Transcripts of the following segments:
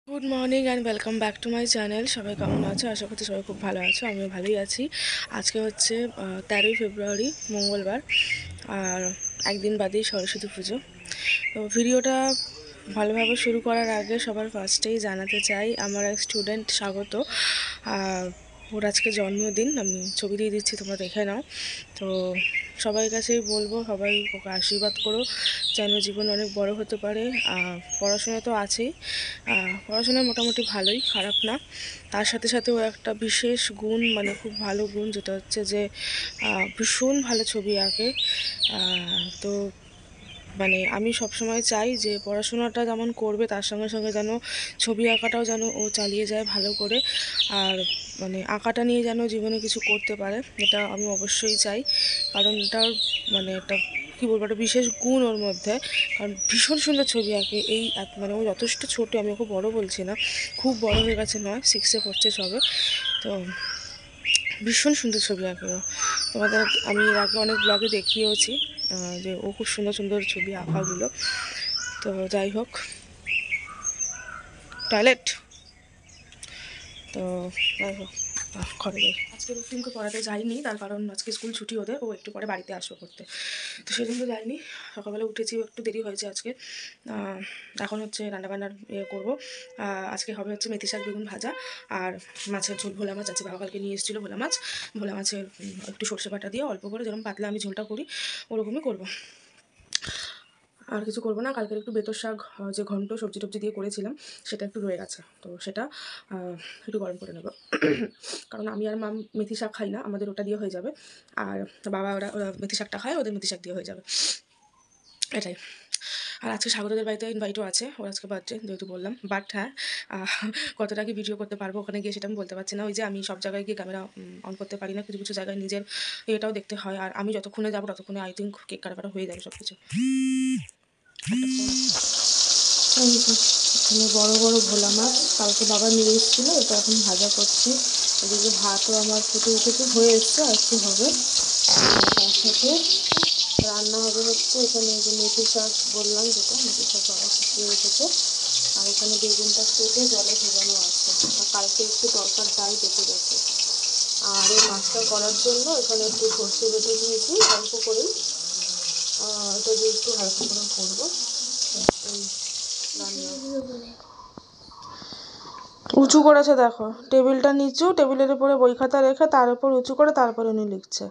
Good morning and welcome back to my channel. সবাই কেমন আছো? আশা করছি সবাই খুব ভালো আছো, আমিও ভালোই আছি। আজকে হচ্ছে 13ই ফেব্রুয়ারি, মঙ্গলবার, আর একদিন বাদেই সরস্বতী পুজো। তো ভিডিওটা ভালোভাবে শুরু করার আগে সবার ফার্স্টেই জানাতে চাই আমার এক স্টুডেন্ট স্বাগত, ওর আজকে জন্মদিন। আমি ছবি দিয়ে দিচ্ছি, তোমরা দেখে নাও। তো সবার কাছেই বলবো, সবাই ওকে আশীর্বাদ করো যেন জীবন অনেক বড় হতে পারে। পড়াশোনা তো আছেই, পড়াশোনা মোটামুটি ভালোই, খারাপ না। তার সাথে সাথে ও একটা বিশেষ গুণ, মানে খুব ভালো গুণ, যেটা হচ্ছে যে ভীষণ ভালো ছবি আঁকে। তো মানে আমি সবসময় চাই যে পড়াশোনাটা যেমন করবে, তার সঙ্গে সঙ্গে যেন ছবি আঁকাটাও যেন ও চালিয়ে যায় ভালো করে। আর মানে আঁকাটা নিয়ে যেন জীবনে কিছু করতে পারে, এটা আমি অবশ্যই চাই। কারণ এটার মানে একটা কী বলবো, একটা বিশেষ গুণ ওর মধ্যে। কারণ ভীষণ সুন্দর ছবি আঁকে। মানে ও যথেষ্ট ছোটো, আমি ওকে বড়ো বলছি না, খুব বড় হয়ে গেছে নয়, 6-এ পড়ছে সবে। তো ভীষণ সুন্দর ছবি আঁকে ও। তোমাদের আমি এর আগে অনেক ব্লগে দেখিয়েওছি যে ও খুব সুন্দর সুন্দর ছবি আঁকাগুলো। তো যাই হোক, টয়লেট। তো যাই হোক, ঘরে যাই। আজকে রুটিনকে পড়াতে যাইনি, তার কারণ আজকে স্কুল ছুটি ওদের, ও একটু পরে বাড়িতে আসবো করতে। তো সেদিন তো যাইনি, সকালবেলা উঠেছি, একটু দেরি হয়েছে আজকে। এখন হচ্ছে রান্নাবান্নার ইয়ে করবো। আজকে হবে হচ্ছে মেথি শাক বেগুন ভাজা আর মাছের ঝোল। ভোলা মাছ আছে, বাবা কালকে নিয়ে এসেছিলো ভোলা মাছ। ভোলা মাছের একটু সর্ষে বাটা দিয়ে অল্প করে, যেরকম পাতলা আমি ঝোলটা করি ওরকমই করবো। আর কিছু করবো না। কালকের একটু বেতর শাক, যে ঘন্ট সবজি টবজি দিয়ে করেছিলাম, সেটা একটু রয়ে গেছে, তো সেটা একটু গরম করে নেব। কারণ আমি আর মা মেথি শাক খাই না, আমাদের ওটা দিয়ে হয়ে যাবে। আর বাবা ওরা মেথি শাকটা খায়, ওদের মেথি শাক দিয়ে হয়ে যাবে, এটাই। আর আজকে স্বাগতদের বাড়িতে ইনভাইটও আছে, ওর আজকে বার্থডে যেহেতু বললাম। বাট হ্যাঁ, কতটা কি ভিডিও করতে পারবো ওখানে গিয়ে সেটা আমি বলতে পারছি না। ওই যে আমি সব জায়গায় গিয়ে ক্যামেরা অন করতে পারি না, কিছু কিছু জায়গায় নিজের এটাও দেখতে হয়। আর আমি যতক্ষণে যাবো ততক্ষণে আই থিঙ্ক কেক কাটা হয়ে যাবে সব কিছু। এখানে বড় বড় ভোলা মাছ কালকে বাবা নিয়ে এসেছিলো, এটা এখন ভাজা করছি। এদিকে ভাতও আমার ফুটে উঠেছে, হয়ে এসছে, আর একটু হবে। তার সাথে রান্না হবে হচ্ছে এখানে যে মেথি শাক বললাম, যেটা মেথি শাক বাবা শুকিয়ে রেখেছে। আর এখানে বেগুনটা কেটে জলে ভেজানো আছে, আর কালকে একটু তরকার ডাল বেঁচে গেছে। আর এই মাছটা করার জন্য এখানে একটু সর্ষে বেটে দিয়েছি অল্প করেই, এটা দিয়ে একটু হালকা করে করবো। উঁচু করেছে দেখো, টেবিলটা নিচু, টেবিলের উপরে বই খাতা রেখে তার উপর উঁচু করে তারপরে উনি লিখছে।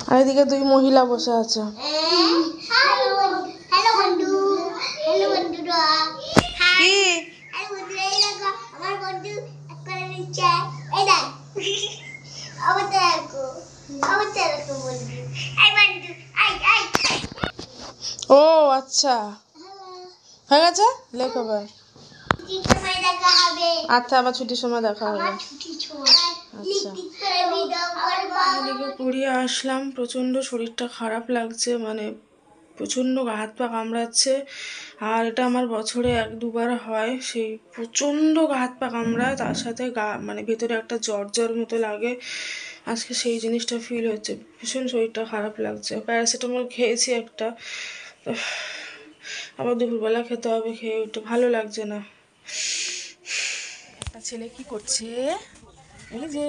আর এদিকে দুই মহিলা বসে আছে। ও আচ্ছা, হয়ে গেছে, লেখো এবার। আচ্ছা, আবার ছুটির সময় দেখা হবে। আচ্ছা, এদিকে পড়িয়ে আসলাম, প্রচণ্ড শরীরটা খারাপ লাগছে, মানে প্রচণ্ড গা হাত পা কামড়াচ্ছে। আর এটা আমার বছরে 1-2বার হয়, সেই প্রচণ্ড গা হাত পা কামড়ায়, তার সাথে গা মানে ভেতরে একটা জ্বর জ্বর মতো লাগে। আজকে সেই জিনিসটা ফিল হচ্ছে, ভীষণ শরীরটা খারাপ লাগছে। প্যারাসিটামল খেয়েছি একটা, আবার দুপুরবেলা খেতে হবে, খেয়ে একটু ভালো লাগছে না। একটা ছেলে কি করছে, এই যে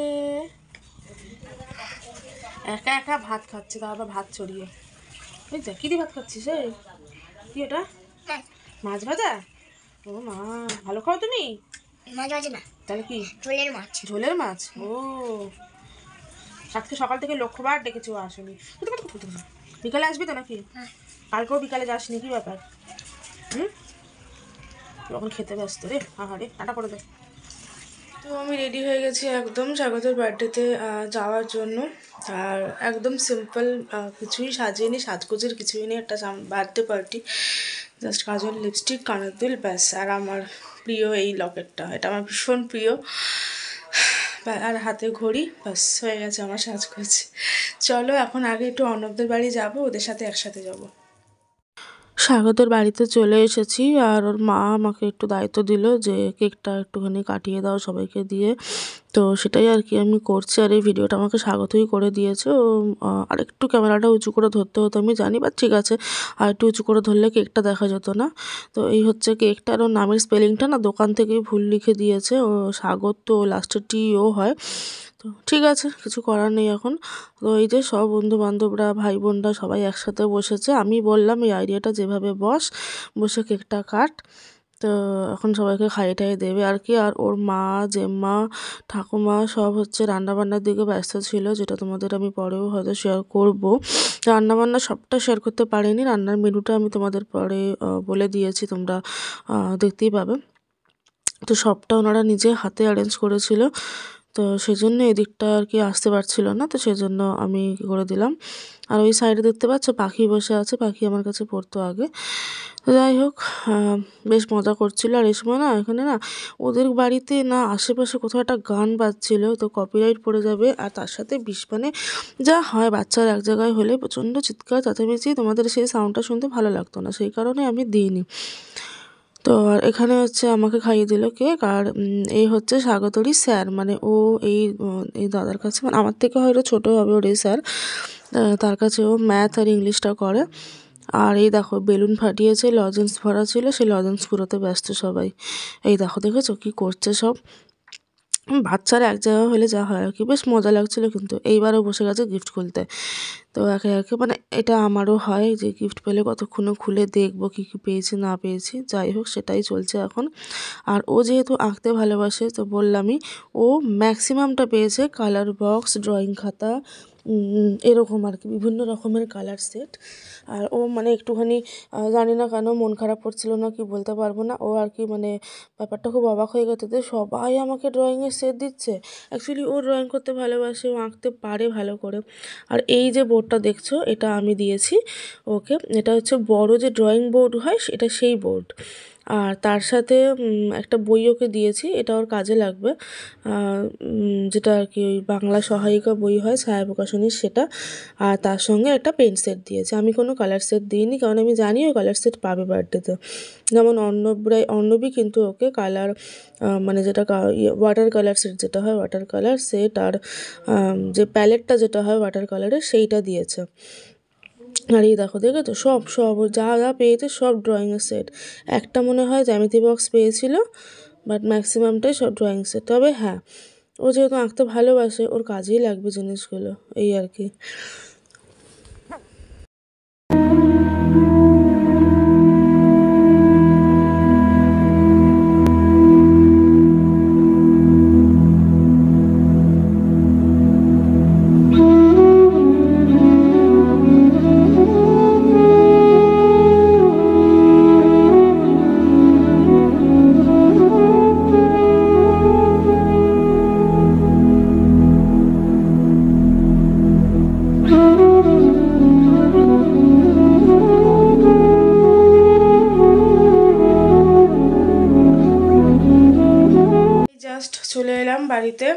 একা একা ভাত খাচ্ছে, তার আবার ভাত ছড়িয়ে। এই যে কি দিয়ে ভাত খাচ্ছিস? এই কি এটা? মাছ ভাজা? ও মা, ভালো খাও তুমি? মাছ ভাজা না, তাহলে কি? ঝোলের মাছ। ঝোলের মাছ? ও, আজকে সকাল থেকে লক্ষ্যবার ডেকেছি, ও আসেনি। বিকালে আসবি তো নাকি? কালকেও বিকালে যাসনি, কি ব্যাপার? তখন খেতে ব্যস্ত রে, আহারে, টাটা করে দে। তো আমি রেডি হয়ে গেছি একদম স্বাগতের বার্থডেতে যাওয়ার জন্য। আর একদম সিম্পল, কিছুই সাজিয়ে সাজগোজের কিছুই নেই, একটা বার্থডে পার্টি। জাস্ট কাজল, লিপস্টিক, কানের দুল, ব্যাস। আর আমার প্রিয় এই লকেটটা, এটা আমার ভীষণ প্রিয়। আর হাতে ঘড়ি, ব্যাস হয়ে গেছে আমার সাজগোজ। চলো এখন আগে একটু অর্ণবদের বাড়ি যাবো, ওদের সাথে একসাথে যাব। স্বাগতের বাড়িতে চলে এসেছি, আর ওর মা আমাকে একটু দায়িত্ব দিল যে কেকটা একটুখানি কাটিয়ে দাও সবাইকে দিয়ে। তো সেটাই আর কি আমি করছি। আর এই ভিডিওটা আমাকে স্বাগতই করে দিয়েছে ও। আর একটু ক্যামেরাটা উঁচু করে ধরতে হতো আমি জানি, বাট ঠিক আছে, আর একটু উঁচু করে ধরলে কেকটা দেখা যেত না। তো এই হচ্ছে কেকটার, ওর নামের স্পেলিংটা না দোকান থেকেই ভুল লিখে দিয়েছে। ও স্বাগত তো লাস্টের টিও হয়। তো ঠিক আছে, কিছু করার নেই এখন। তো এই যে সব বন্ধু বান্ধবরা ভাই বোনরা সবাই একসাথে বসেছে। আমি বললাম এই আইডিয়াটা যেভাবে বসে কেকটা কাট। তো এখন সবাইকে খাইয়ে টাইয়ে দেবে আর কি। আর ওর মা, জেম্মা, ঠাকুমা সব হচ্ছে রান্নাবান্নার দিকে ব্যস্ত ছিল, যেটা তোমাদের আমি পরেও হয়তো শেয়ার করব। রান্নাবান্না সবটা শেয়ার করতে পারিনি, রান্নার মেনুটা আমি তোমাদের পরে বলে দিয়েছি, তোমরা দেখতেই পাবে। তো সবটা ওনারা নিজে হাতে অ্যারেঞ্জ করেছিল, তো সেজন্য এদিকটা আর কি আসতে পারছিল না, তো সেজন্য আমি কী করে দিলাম। আর ওই সাইডে দেখতে পাচ্ছ পাখি বসে আছে, পাখি আমার কাছে পড়তো আগে। তো যাই হোক, বেশ মজা করছিল। আর এই সময় না এখানে না ওদের বাড়িতে না আশেপাশে কোথাও একটা গান বাজছিল, তো কপিরাইট পড়ে যাবে। আর তার সাথে মানে যা হয় বাচ্চার এক জায়গায় হলে প্রচণ্ড চিৎকার চেঁচামেচি, তোমাদের সেই সাউন্ডটা শুনতে ভালো লাগতো না, সেই কারণে আমি দিইনি। তো আর এখানে হচ্ছে আমাকে খাইয়ে দিল কেক। আর এই হচ্ছে স্বাগতরই স্যার, মানে ও এই দাদার কাছে, মানে আমার থেকে হয়তো ছোটো হবে ওর এই স্যার, তার কাছে ও ম্যাথ আর ইংলিশটা করে। আর এই দেখো বেলুন ফাটিয়েছে, লজেন্স ভরা ছিল, সেই লজেন্স কুড়োতে ব্যস্ত সবাই। এই দেখো, দেখেছো কী করছে সব। বাচ্চারা এক জায়গায় হলে যা হয় আর কি, বেশ মজা লাগছিলো। কিন্তু এইবারও বসে গেছে গিফট খুলতে। তো একে একে মানে এটা আমারও হয় যে গিফট পেলে কতক্ষণও খুলে দেখবো কী কী পেয়েছি না পেয়েছি। যাই হোক, সেটাই চলছে এখন। আর ও যেহেতু আঁকতে ভালোবাসে, তো বললামই, ও ম্যাক্সিমামটা পেয়েছে কালার বক্স, ড্রয়িং খাতা, এরকম আর কি বিভিন্ন রকমের কালার সেট। আর ও মানে একটুখানি জানি না কেন মন খারাপ করছিল না কি বলতে পারবো না, ও আর কি মানে ব্যাপারটা খুব অবাক হয়ে গেছে যে সবাই আমাকে ড্রয়িংয়ের সেট দিচ্ছে। অ্যাকচুয়ালি ও ড্রয়িং করতে ভালোবাসে, ও আঁকতে পারে ভালো করে। আর এই যে বোর্ডটা দেখছো এটা আমি দিয়েছি ওকে, এটা হচ্ছে বড় যে ড্রয়িং বোর্ড হয় এটা সেই বোর্ড। আর তার সাথে একটা বই ওকে দিয়েছি, এটা ওর কাজে লাগবে, যেটা আর কি ওই বাংলা সহায়িকা বই হয় ছায়া প্রকাশনীর, সেটা। আর তার সঙ্গে একটা পেন সেট দিয়েছে। আমি কোনো কালার সেট দিইনি, কারণ আমি জানি ও কালার সেট পাবে বার্থডেতে। যেমন অর্ণবী কিন্তু ওকে কালার মানে যেটা ওয়াটার কালার সেট যেটা হয়, ওয়াটার কালার সেট, আর যে প্যালেটটা যেটা হয় ওয়াটার কালারের সেইটা দিয়েছে। আর এই দেখো, দেখেছো সব সব যা যা পেয়েছে সব ড্রয়িংয়ের সেট। একটা মনে হয় জ্যামিতি বক্স পেয়েছিল, বাট ম্যাক্সিমামটাই সব ড্রয়িং সেট। তবে হ্যাঁ, ও যেহেতু আঁকতে ভালোবাসে ওর কাজেই লাগবে জিনিসগুলো, এই আর কি। জাস্ট চলে এলাম বাড়িতে।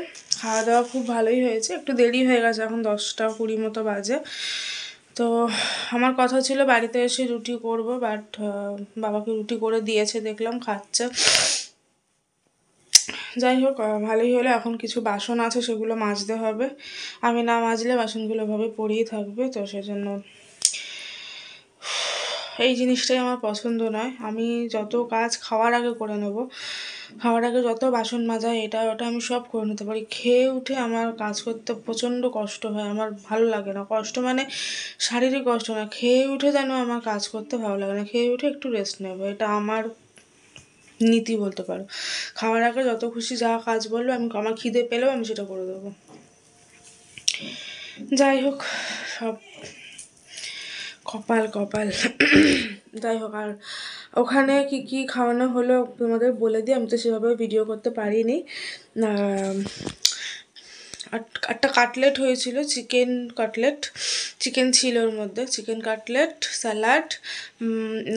খাওয়া দাওয়া খুব ভালোই হয়েছে, একটু দেরি হয়ে গেছে, এখন 10টা 20 মতো বাজে। তো আমার কথা ছিল বাড়িতে এসে রুটি করব, বাট বাবাকে রুটি করে দিয়েছে, দেখলাম খাচ্ছে। যাই হোক, ভালোই হলো। এখন কিছু বাসন আছে সেগুলো মাজতে হবে, আমি না মাজলে বাসনগুলো ভাবে পড়েই থাকবে, তো সেজন্য এই জিনিসটাই আমার পছন্দ নয়। আমি যত কাজ খাওয়ার আগে করে নেব, খাওয়ার আগে যত বাসন মাজা এটা ওটা আমি সব করে নিতে পারি। খেয়ে উঠে আমার কাজ করতে প্রচণ্ড কষ্ট হয়, আমার ভালো লাগে না। কষ্ট মানে শারীরিক কষ্ট না, খেয়ে উঠে যেন আমার কাজ করতে ভালো লাগে না। খেয়ে উঠে একটু রেস্ট নেবো, এটা আমার নীতি বলতে পারো। খাওয়ার আগে যত খুশি যা কাজ বললো আমি, আমার খিদে পেলেও আমি সেটা করে দেবো। যাই হোক, সব কপাল কপাল। যাই হোক, আর ওখানে কি কি খাওয়ানো হলো তোমাদের বলে দিই, আমি তো সেভাবে ভিডিও করতে পারিনি। একটা কাটলেট হয়েছিল, চিকেন কাটলেট, চিকেন ছিল ওর মধ্যে, চিকেন কাটলেট, স্যালাড,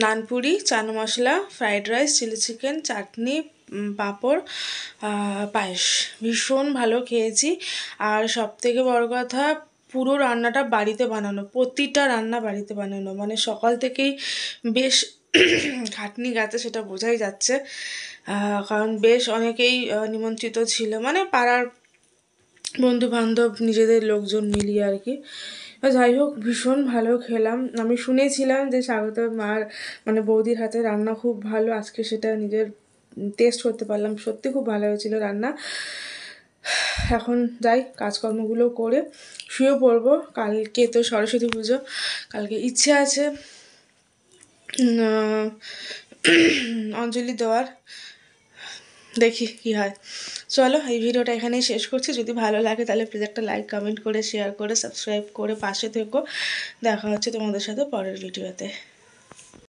নানপুরি, chana masala, fried rice, chilli chicken, চাটনি, পাঁপড়, পায়েস। ভীষণ ভালো খেয়েছি। আর সবথেকে বড় কথা, পুরো রান্নাটা বাড়িতে বানানো, প্রতিটা রান্না বাড়িতে বানানো, মানে সকাল থেকেই বেশ খাটনি গেছে সেটা বোঝাই যাচ্ছে। কারণ বেশ অনেকেই নিমন্ত্রিত ছিল, মানে পাড়ার বন্ধু বান্ধব নিজেদের লোকজন মিলিয়ে আর কি। যাই হোক, ভীষণ ভালো খেলাম। আমি শুনেছিলাম যে স্বাগত মার মানে বৌদির হাতে রান্না খুব ভালো, আজকে সেটা নিজের টেস্ট করতে পারলাম, সত্যি খুব ভালো হয়েছিল রান্না। এখন যাই কাজকর্মগুলো করে শুয়ে পড়বো, কালকে তো সরস্বতী পুজো, কালকে ইচ্ছে আছে অঞ্জলি দেওয়ার, দেখি কি হয়। চলো এই ভিডিওটা এখানেই শেষ করছি। যদি ভালো লাগে তাহলে প্লিজ একটা লাইক, কমেন্ট করে, শেয়ার করে, সাবস্ক্রাইব করে পাশে থেকো। দেখা হচ্ছে তোমাদের সাথে পরের ভিডিওতে।